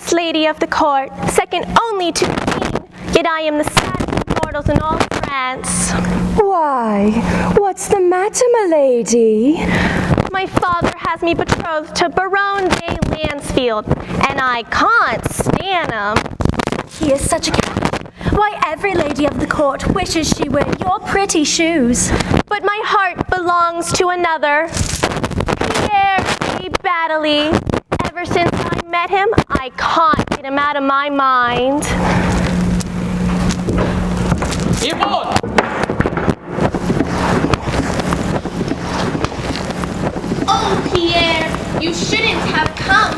fairest lady of the court, second only to the queen, yet I am the saddest of mortals in all France. Why, what's the matter, my lady? My father has me betrothed to Baron de Lansfield, and I can't stand him. He is such a cat. Why, every lady of the court wishes she were in your pretty shoes. But my heart belongs to another, Pierre de Baddeley. Ever since I met him, I can't get him out of my mind. Yvonne! Oh, Pierre, you shouldn't have come.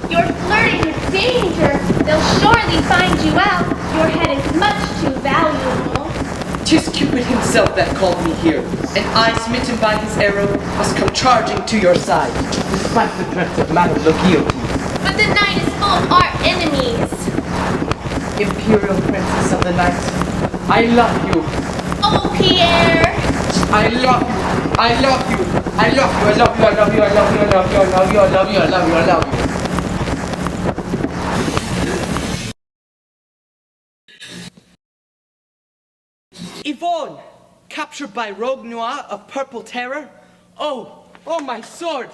You're flirting with danger. They'll surely find you out. Your head is much too valuable. 'Tis Cupid himself that called me here, and I, smitten by his arrow, must come charging to your side, despite the threats of Madame Loquillo. But the night is full of our enemies. Imperial Princess of the Night, I love you. Oh, Pierre! I love you. I love you. I love you. I love you. I love you. I love you. I love you. I love you. I love you. I love you. I love you. Yvonne, captured by Rogue Noir of Purple Terror. Oh, my sword.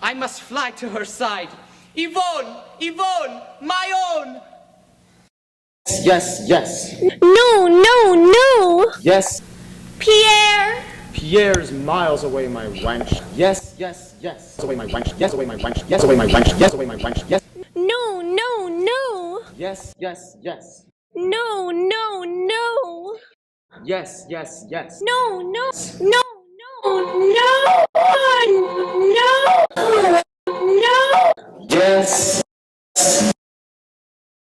I must fly to her side. Yvonne, Yvonne, my own. Yes, yes. No, no, no! Yes. Pierre! Pierre's miles away, my wench. Yes, yes, yes. Away, my wench. Yes, away, my wench. Yes, away, my wench. Yes, away, my wench. Yes. No, no, no! Yes, yes, yes. No, no, no! Yes, yes, yes. No, no, no, no, no! No! No! Yes.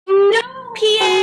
No, Pierre!